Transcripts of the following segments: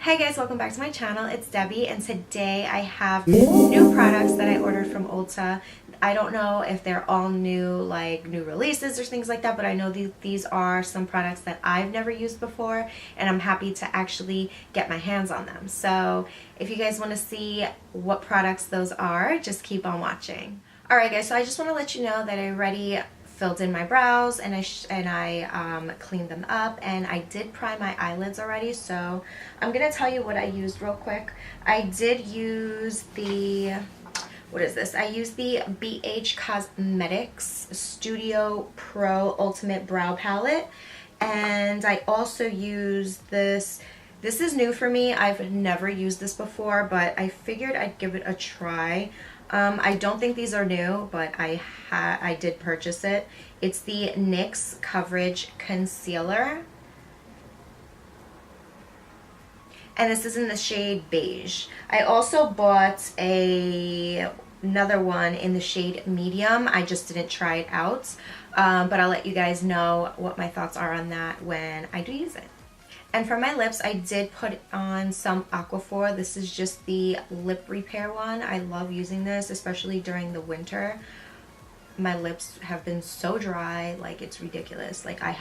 Hey guys, welcome back to my channel. It's Debbie, and today I have new products that I ordered from Ulta. I don't know if they're all new, like new releases or things like that, but I know these are some products that I've never used before, and I'm happy to actually get my hands on them. So if you guys want to see what products those are, just keep on watching. Alright guys, so I just want to let you know that I already filled in my brows and I cleaned them up, and I did prime my eyelids already, so I'm gonna tell you what I used real quick. I did use the, what is this? I used the BH Cosmetics Studio Pro Ultimate Brow Palette, and I also used this. This is new for me. I've never used this before, but I figured I'd give it a try. I don't think these are new, but I did purchase it. It's the NYX Coverage Concealer, and this is in the shade Beige. I also bought another one in the shade Medium. I just didn't try it out, but I'll let you guys know what my thoughts are on that when I do use it. And for my lips, I did put on some Aquaphor. This is just the lip repair one. I love using this, especially during the winter. My lips have been so dry, like it's ridiculous. Like I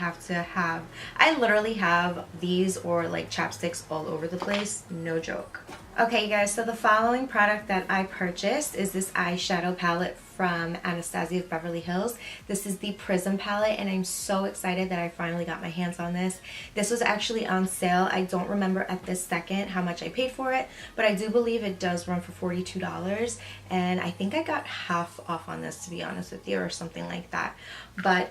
literally have these or like chapsticks all over the place, no joke. Okay you guys, so the following product that I purchased is this eyeshadow palette from Anastasia of Beverly Hills. This is the Prism palette, and I'm so excited that I finally got my hands on this. This was actually on sale. I don't remember at this second how much I paid for it, but I do believe it does run for $42, and I think I got half off on this, to be honest with you, or something like that. But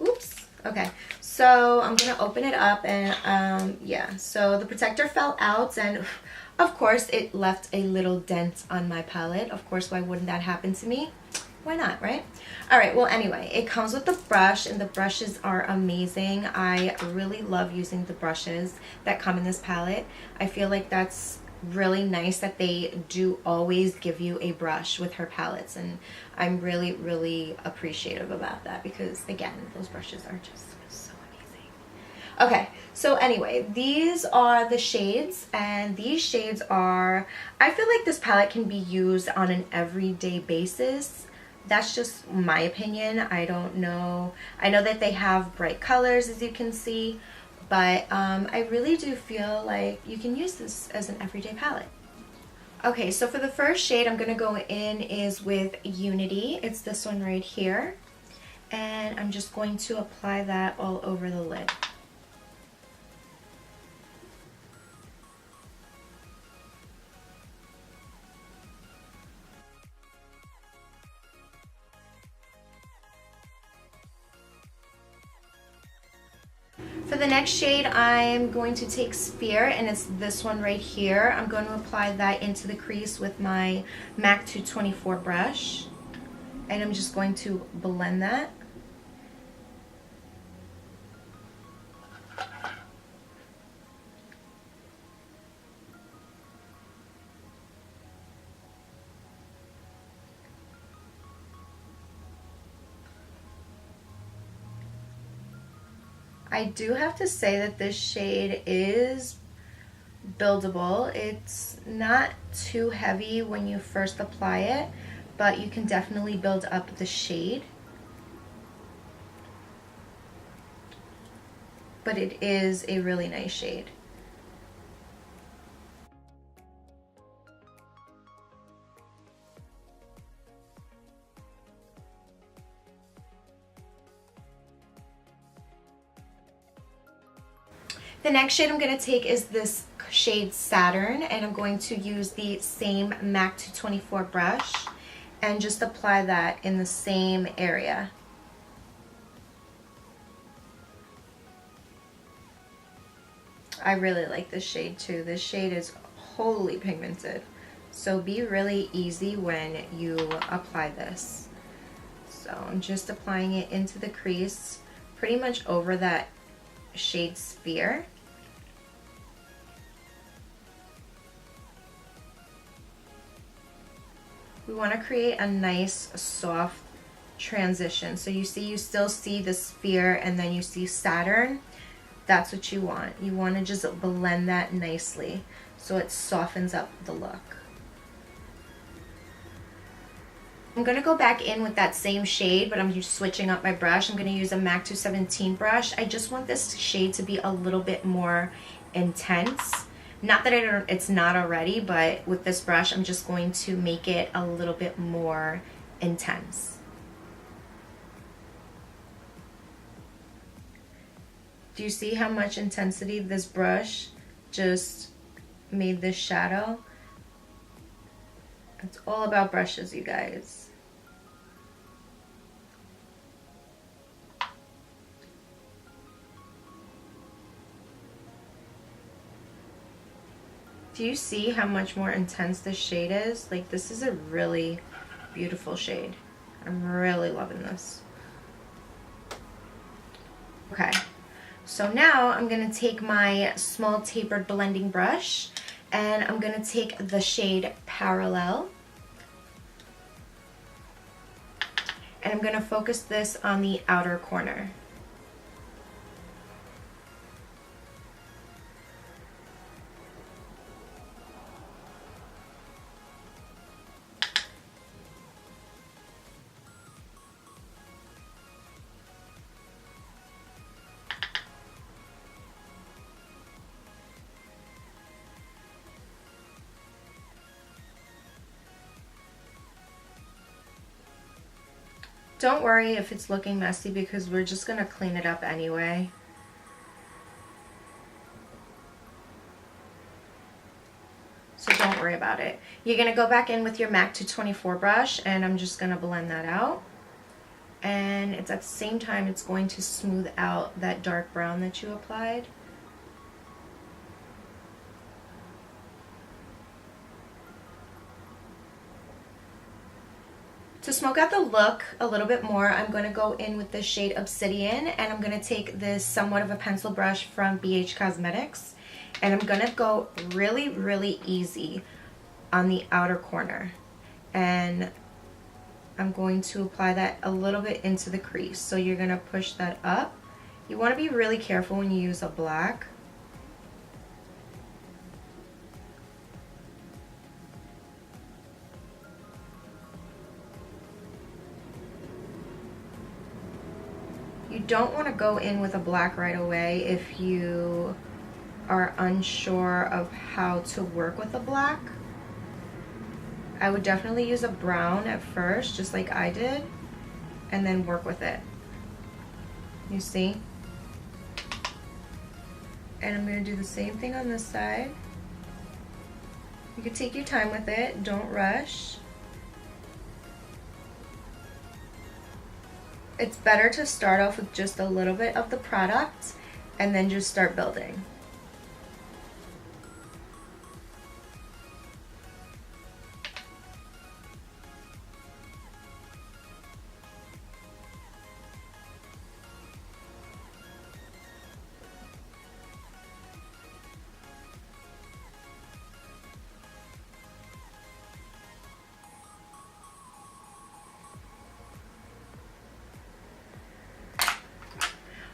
oops. Okay, so I'm gonna open it up, and yeah, so the protector fell out, and of course it left a little dent on my palette. Of course, why wouldn't that happen to me? Why not, right? Alright, well anyway, it comes with the brush, and the brushes are amazing. I really love using the brushes that come in this palette. I feel like that's really nice that they do always give you a brush with her palettes, and I'm really appreciative about that, because again, those brushes are just so amazing. Okay, so anyway, these are the shades, and these shades are, I feel like this palette can be used on an everyday basis. That's just my opinion. I don't know. I know that they have bright colors, as you can see, but I really do feel like you can use this as an everyday palette. Okay, so for the first shade I'm going to go in is with Unity. It's this one right here, and I'm just going to apply that all over the lid. For the next shade, I'm going to take Sphere, and it's this one right here. I'm going to apply that into the crease with my MAC 224 brush, and I'm just going to blend that. I do have to say that this shade is buildable. It's not too heavy when you first apply it, but you can definitely build up the shade. But it is a really nice shade. The next shade I'm going to take is this shade Saturn, and I'm going to use the same MAC 224 brush and just apply that in the same area. I really like this shade too. This shade is wholly pigmented, so be really easy when you apply this. So I'm just applying it into the crease, pretty much over that shade Sphere. We want to create a nice soft transition. So you still see the Sphere, and then you see Saturn. That's what you want. You want to just blend that nicely so it softens up the look. I'm going to go back in with that same shade, but I'm just switching up my brush. I'm going to use a MAC 217 brush. I just want this shade to be a little bit more intense. Not that it's not already, but with this brush, I'm just going to make it a little bit more intense. Do you see how much intensity this brush just made this shadow? It's all about brushes, you guys. Do you see how much more intense this shade is? Like, this is a really beautiful shade. I'm really loving this. Okay, so now I'm gonna take my small tapered blending brush and I'm gonna take the shade Parallel. And I'm gonna focus this on the outer corner. Don't worry if it's looking messy because we're just gonna clean it up anyway. So don't worry about it. You're gonna go back in with your MAC 224 brush and I'm just gonna blend that out. And it's at the same time, it's going to smooth out that dark brown that you applied. To smoke out the look a little bit more, I'm going to go in with the shade Obsidian and I'm going to take this somewhat of a pencil brush from BH Cosmetics and I'm going to go really, really easy on the outer corner. And I'm going to apply that a little bit into the crease. So you're going to push that up. You want to be really careful when you use a black. You don't want to go in with a black right away if you are unsure of how to work with a black. I would definitely use a brown at first, just like I did, and then work with it. You see? And I'm going to do the same thing on this side. You can take your time with it, don't rush. It's better to start off with just a little bit of the product and then just start building.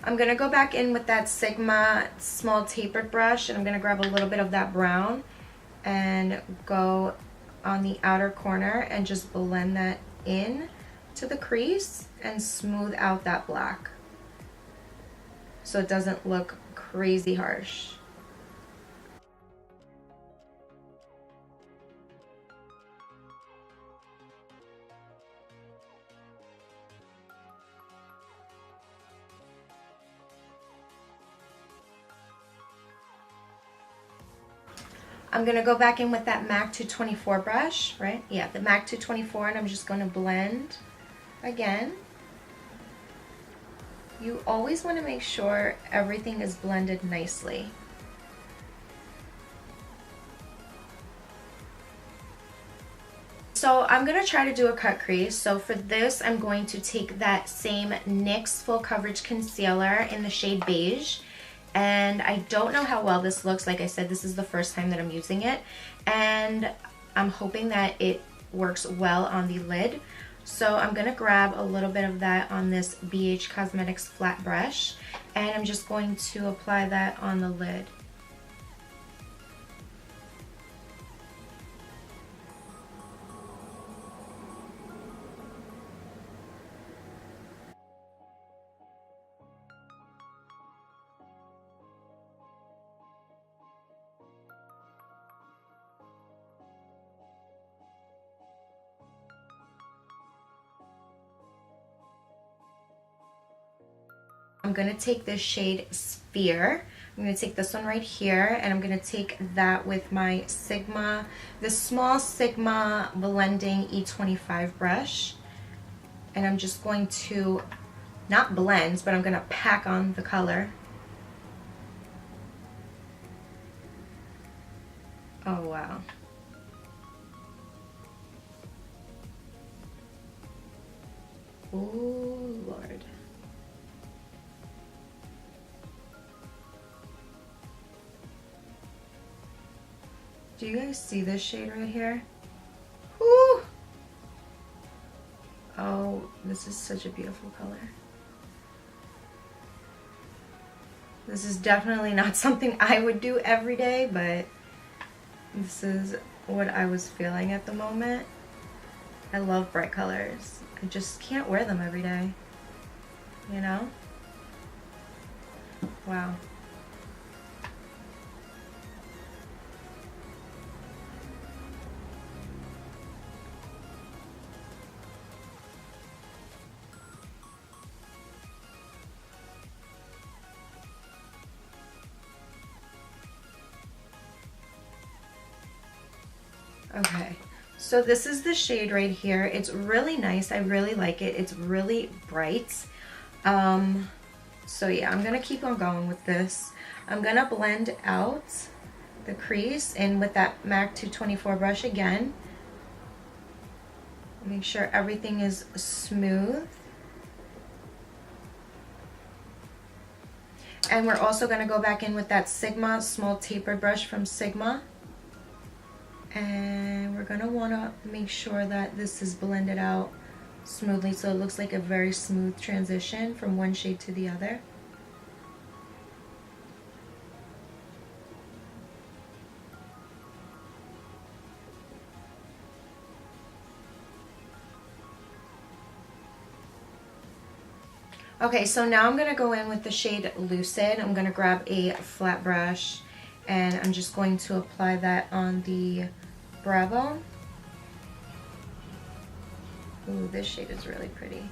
I'm going to go back in with that Sigma small tapered brush and I'm going to grab a little bit of that brown and go on the outer corner and just blend that in to the crease and smooth out that black so it doesn't look crazy harsh. I'm going to go back in with that MAC 224 brush, right? Yeah, the MAC 224, and I'm just going to blend again. You always want to make sure everything is blended nicely. So I'm going to try to do a cut crease. So for this, I'm going to take that same NYX Full Coverage Concealer in the shade Beige. And I don't know how well this looks. Like I said, this is the first time that I'm using it. And I'm hoping that it works well on the lid. So I'm going to grab a little bit of that on this BH Cosmetics flat brush. And I'm just going to apply that on the lid. I'm going to take this shade Sphere. I'm going to take this one right here, and I'm going to take that with my Sigma, the small Sigma blending E25 brush. And I'm just going to, not blend, but I'm going to pack on the color. Oh, wow. Oh, Lord. Do you guys see this shade right here? Woo! Oh, this is such a beautiful color. This is definitely not something I would do every day, but this is what I was feeling at the moment. I love bright colors. I just can't wear them every day, you know? Wow. Okay, so this is the shade right here. It's really nice. I really like it. It's really bright. So yeah, I'm gonna keep on going with this. I'm gonna blend out the crease in with that MAC 224 brush again. Make sure everything is smooth. And we're also gonna go back in with that Sigma small tapered brush from Sigma. And we're gonna wanna make sure that this is blended out smoothly so it looks like a very smooth transition from one shade to the other. Okay, so now I'm gonna go in with the shade Lucid. I'm gonna grab a flat brush and I'm just going to apply that on the brow bone. Ooh, this shade is really pretty.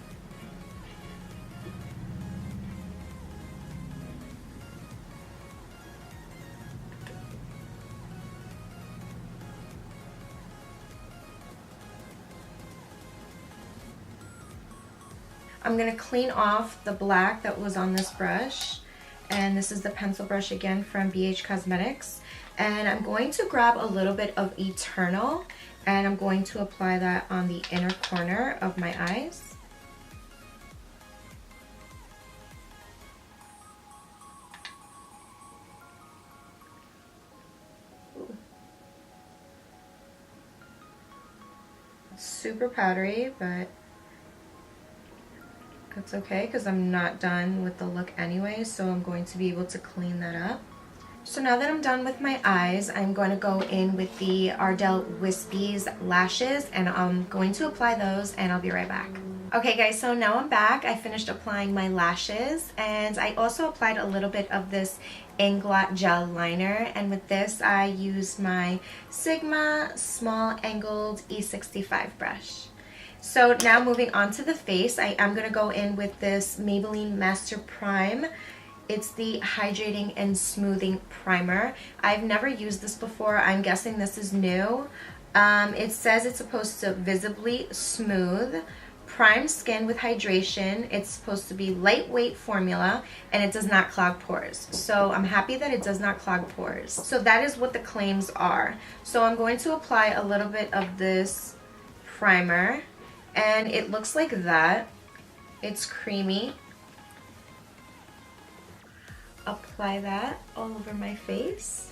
I'm gonna clean off the black that was on this brush. And this is the pencil brush again from BH Cosmetics. And I'm going to grab a little bit of Eternal and I'm going to apply that on the inner corner of my eyes. Ooh. Super powdery, but that's okay because I'm not done with the look anyway, so I'm going to be able to clean that up. So now that I'm done with my eyes, I'm going to go in with the Ardell Wispies lashes and I'm going to apply those and I'll be right back. Okay guys, so now I'm back. I finished applying my lashes and I also applied a little bit of this Inglot gel liner, and with this I used my Sigma small angled E65 brush. So now moving on to the face, I am going to go in with this Maybelline Master Prime. It's the Hydrating and Smoothing Primer. I've never used this before. I'm guessing this is new. It says it's supposed to visibly smooth, prime skin with hydration. It's supposed to be lightweight formula and it does not clog pores. So I'm happy that it does not clog pores. So that is what the claims are. So I'm going to apply a little bit of this primer and it looks like that. It's creamy. Apply that all over my face.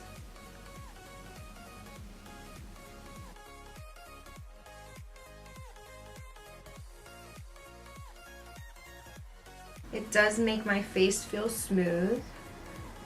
It does make my face feel smooth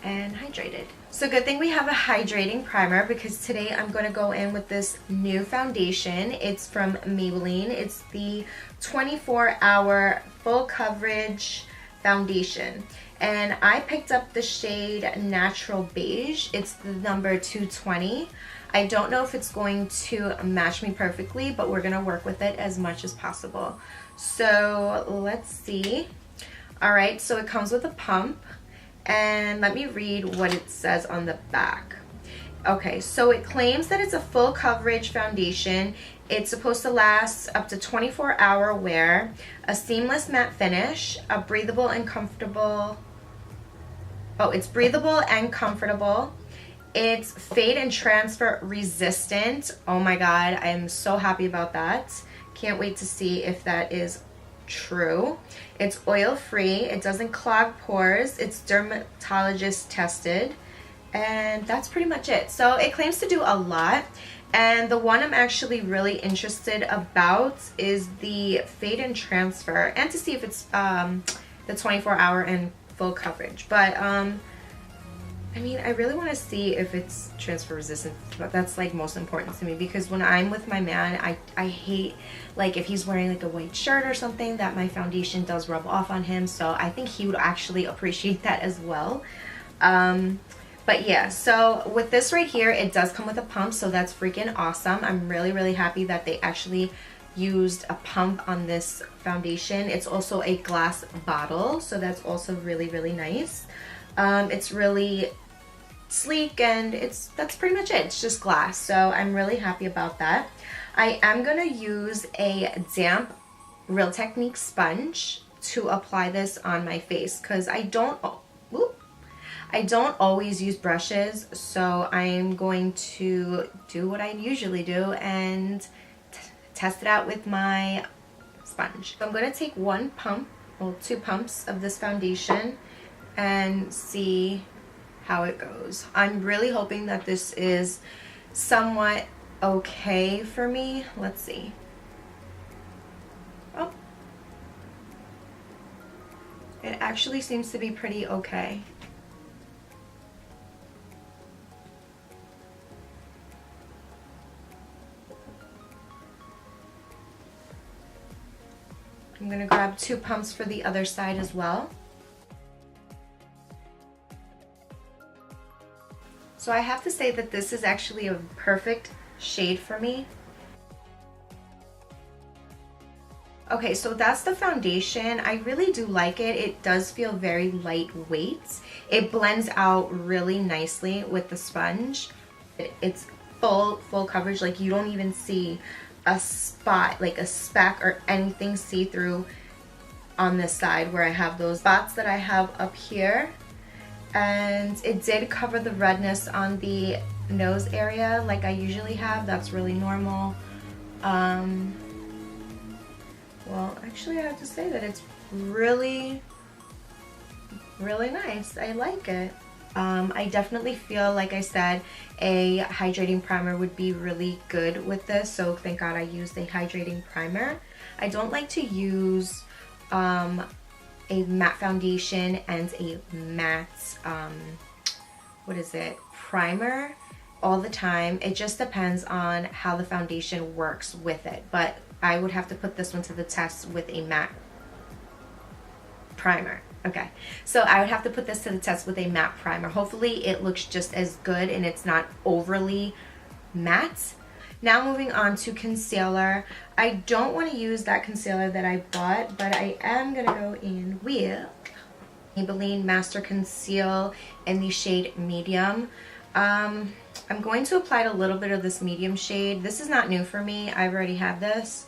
and hydrated. So good thing we have a hydrating primer, because today I'm going to go in with this new foundation. It's from Maybelline. It's the 24-hour full coverage foundation, and I picked up the shade Natural Beige. It's the number 220. I don't know if it's going to match me perfectly, but we're going to work with it as much as possible. So let's see. All right, so it comes with a pump. And let me read what it says on the back. Okay, so it claims that it's a full coverage foundation. It's supposed to last up to 24-hour wear, a seamless matte finish, a breathable and comfortable. Oh, it's breathable and comfortable. It's fade and transfer resistant. Oh my God, I'm so happy about that. Can't wait to see if that is true. It's oil free. It doesn't clog pores. It's dermatologist tested, and that's pretty much it. So it claims to do a lot, and the one I'm actually really interested about is the fade and transfer, and to see if it's the 24-hour and full coverage. But I mean, I really want to see if it's transfer resistant, but that's like most important to me, because when I'm with my man, I hate, like, if he's wearing like a white shirt or something, that my foundation does rub off on him. So I think he would actually appreciate that as well. But yeah, so with this right here, it does come with a pump, so that's freaking awesome. I'm really, really happy that they actually used a pump on this foundation. It's also a glass bottle, so that's also really, really nice. It's really sleek, and that's pretty much it. It's just glass, so I'm really happy about that. I am gonna use a damp Real Technique sponge to apply this on my face, because I don't always use brushes, so I'm going to do what I usually do and test it out with my sponge. So I'm going to take one pump, well, 2 pumps of this foundation and see how it goes. I'm really hoping that this is somewhat okay for me. Let's see. Oh, it actually seems to be pretty okay. I'm gonna grab 2 pumps for the other side as well. So I have to say that this is actually a perfect shade for me. Okay, so that's the foundation. I really do like it. It does feel very lightweight. It blends out really nicely with the sponge. It's full coverage. Like, you don't even see a spot, like a speck or anything see-through on this side where I have those spots that I have up here. And it did cover the redness on the nose area like I usually have. That's really normal. Well, actually I have to say that it's really, really nice. I like it. I definitely feel, like I said, a hydrating primer would be really good with this, so thank God I used a hydrating primer. I don't like to use a matte foundation and a matte primer all the time. It just depends on how the foundation works with it, but I would have to put this one to the test with a matte primer. Okay, so I would have to put this to the test with a matte primer. Hopefully it looks just as good and it's not overly matte. Now moving on to concealer. I don't want to use that concealer that I bought, but I am going to go in with Maybelline Master Conceal in the shade Medium. I'm going to apply a little bit of this medium shade. This is not new for me. I've already had this,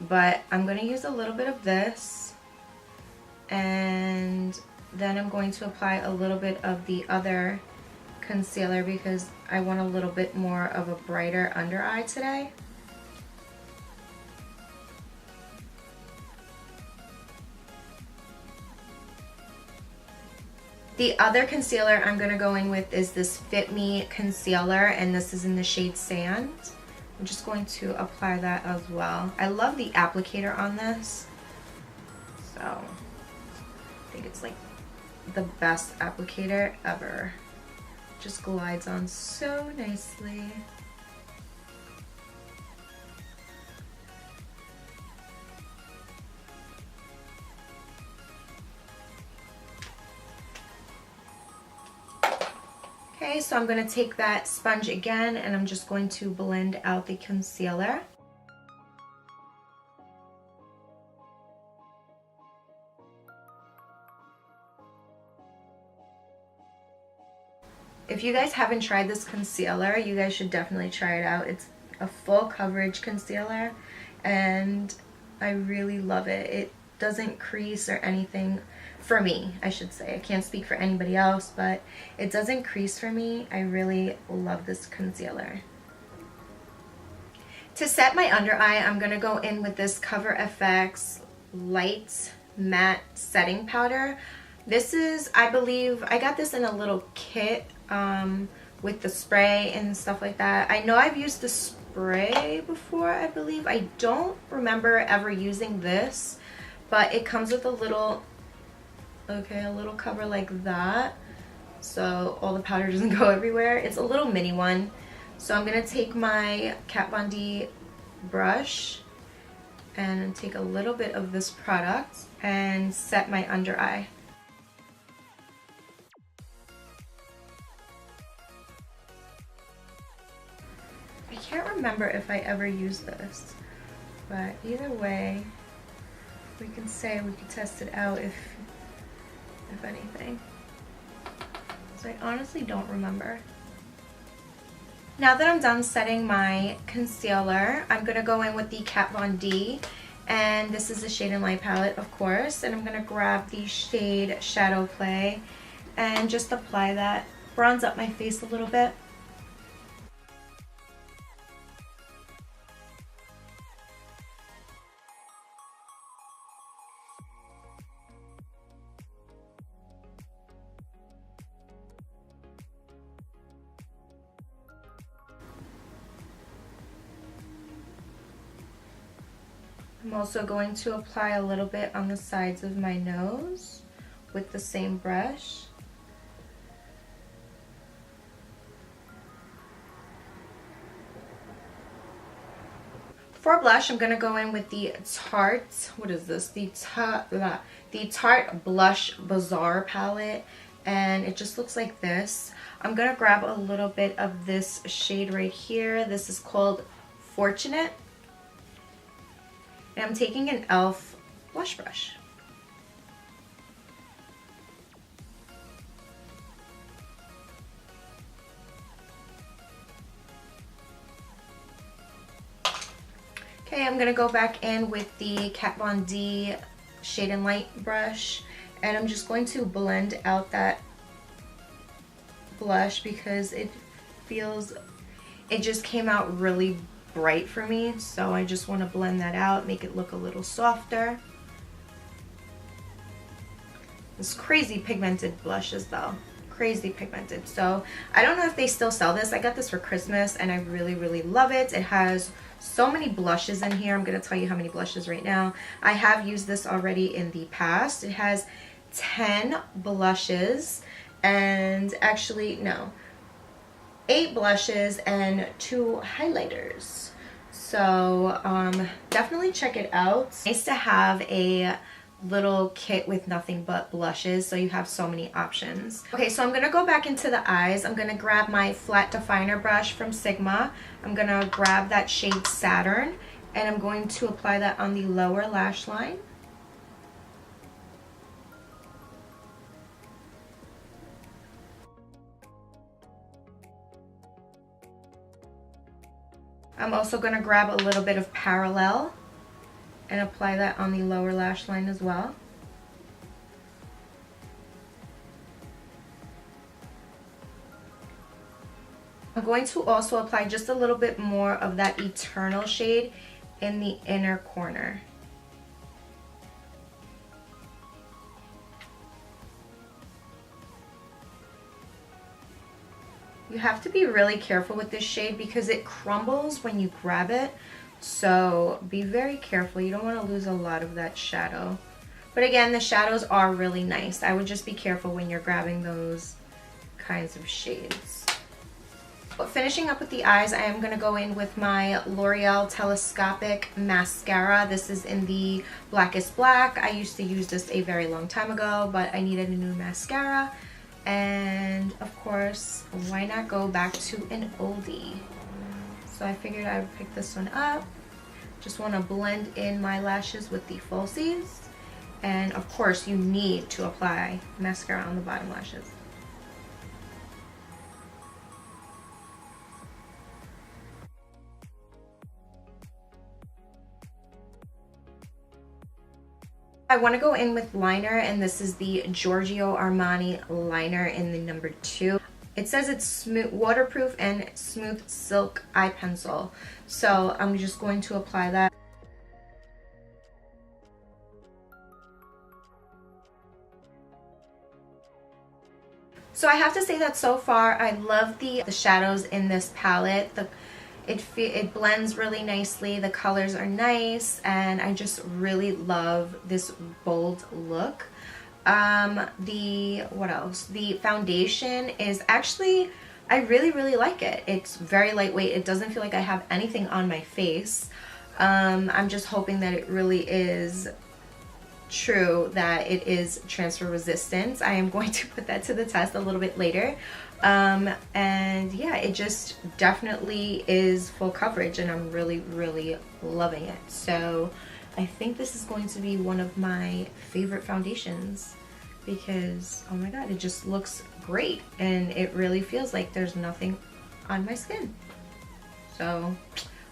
but I'm going to use a little bit of this. And then I'm going to apply a little bit of the other concealer because I want a little bit more of a brighter under eye today. The other concealer I'm going to go in with is this Fit Me concealer, and this is in the shade Sand. I'm just going to apply that as well. I love the applicator on this. So think it's like the best applicator ever. Just glides on so nicely. Okay, so I'm going to take that sponge again and I'm just going to blend out the concealer. If you guys haven't tried this concealer, you guys should definitely try it out. It's a full coverage concealer and I really love it. It doesn't crease or anything. For me, I should say. I can't speak for anybody else, but it doesn't crease for me. I really love this concealer. To set my under eye, I'm going to go in with this Cover FX Light Matte Setting Powder. This is, I believe, I got this in a little kit with the spray and stuff like that. I know I've used the spray before, I believe. I don't remember ever using this, but it comes with a little cover like that, so all the powder doesn't go everywhere. It's a little mini one. So I'm gonna take my Kat Von D brush and take a little bit of this product and set my under eye. I can't remember if I ever used this, but either way, we can say we could test it out if anything. So I honestly don't remember. Now that I'm done setting my concealer, I'm going to go in with the Kat Von D, and this is the Shade and Light palette, of course, and I'm going to grab the shade Shadow Play and just apply that, bronze up my face a little bit. I'm also going to apply a little bit on the sides of my nose with the same brush. For blush, I'm going to go in with the Tarte, what is this? The Tarte Blush Bazaar palette, and it just looks like this. I'm going to grab a little bit of this shade right here. This is called Fortunate. And I'm taking an e.l.f. blush brush. Okay, I'm going to go back in with the Kat Von D Shade and Light brush, and I'm just going to blend out that blush because it just came out really bright for me, so I just want to blend that out, make it look a little softer. This crazy pigmented blushes though, crazy pigmented. So I don't know if they still sell this. I got this for Christmas and I really love it. It has so many blushes in here. I'm going to tell you how many blushes right now. I have used this already in the past. It has 10 blushes and actually no, 8 blushes and 2 highlighters. So definitely check it out. It's nice to have a little kit with nothing but blushes, so you have so many options. Okay, so I'm going to go back into the eyes. I'm going to grab my flat definer brush from Sigma. I'm going to grab that shade Saturn, and I'm going to apply that on the lower lash line. I'm also going to grab a little bit of Parallel and apply that on the lower lash line as well. I'm going to also apply just a little bit more of that Eternal shade in the inner corner. You have to be really careful with this shade because it crumbles when you grab it. So be very careful. You don't want to lose a lot of that shadow. But again, the shadows are really nice. I would just be careful when you're grabbing those kinds of shades. But finishing up with the eyes, I am going to go in with my L'Oreal Telescopic Mascara. This is in the Blackest Black. I used to use this a very long time ago, but I needed a new mascara. And of course, why not go back to an oldie? So I figured I would pick this one up. Just want to blend in my lashes with the falsies. And of course, you need to apply mascara on the bottom lashes. I want to go in with liner, and this is the Giorgio Armani liner in the number 2. It says it's smooth, waterproof and smooth silk eye pencil. So I'm just going to apply that. So I have to say that so far I love the shadows in this palette. It blends really nicely, the colors are nice, and I just really love this bold look. What else? The foundation is actually, I really like it. It's very lightweight. It doesn't feel like I have anything on my face. I'm just hoping that it really is true, that it is transfer resistant. I am going to put that to the test a little bit later. And yeah, it just definitely is full coverage, and I'm really loving it. So I think this is going to be one of my favorite foundations because, oh my god, it just looks great, and it really feels like there's nothing on my skin. So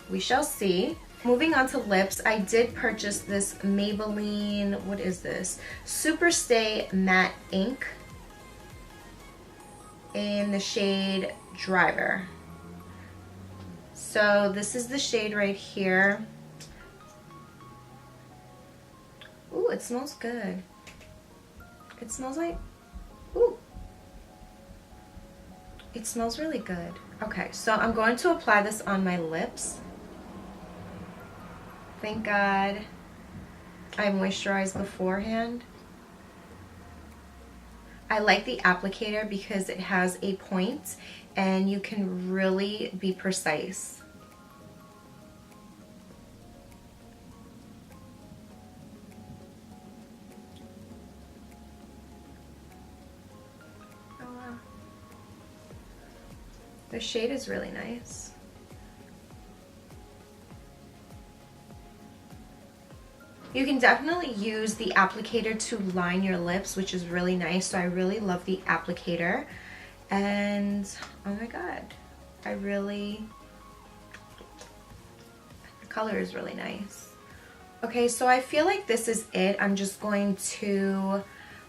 we shall see. Moving on to lips, I did purchase this Maybelline, what is this? Superstay Matte Ink in the shade Driver. So this is the shade right here. Ooh, it smells good. It smells like, ooh. It smells really good. Okay, so I'm going to apply this on my lips. Thank God I moisturized beforehand. I like the applicator because it has a point and you can really be precise. Oh wow. The shade is really nice. You can definitely use the applicator to line your lips, which is really nice. So I really love the applicator. And oh my god, the color is really nice. Okay, so I feel like this is it. I'm just going to,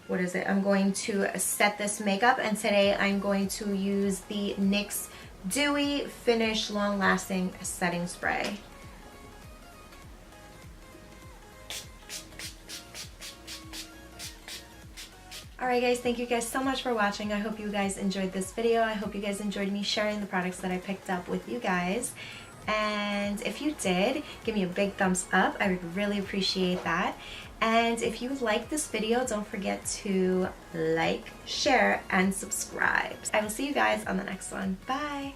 what is it? I'm going to set this makeup, and today I'm going to use the NYX Dewy Finish Long Lasting Setting Spray. Alright guys, thank you guys so much for watching. I hope you guys enjoyed this video. I hope you guys enjoyed me sharing the products that I picked up with you guys. And if you did, give me a big thumbs up. I would really appreciate that. And if you liked this video, don't forget to like, share, and subscribe. I will see you guys on the next one. Bye!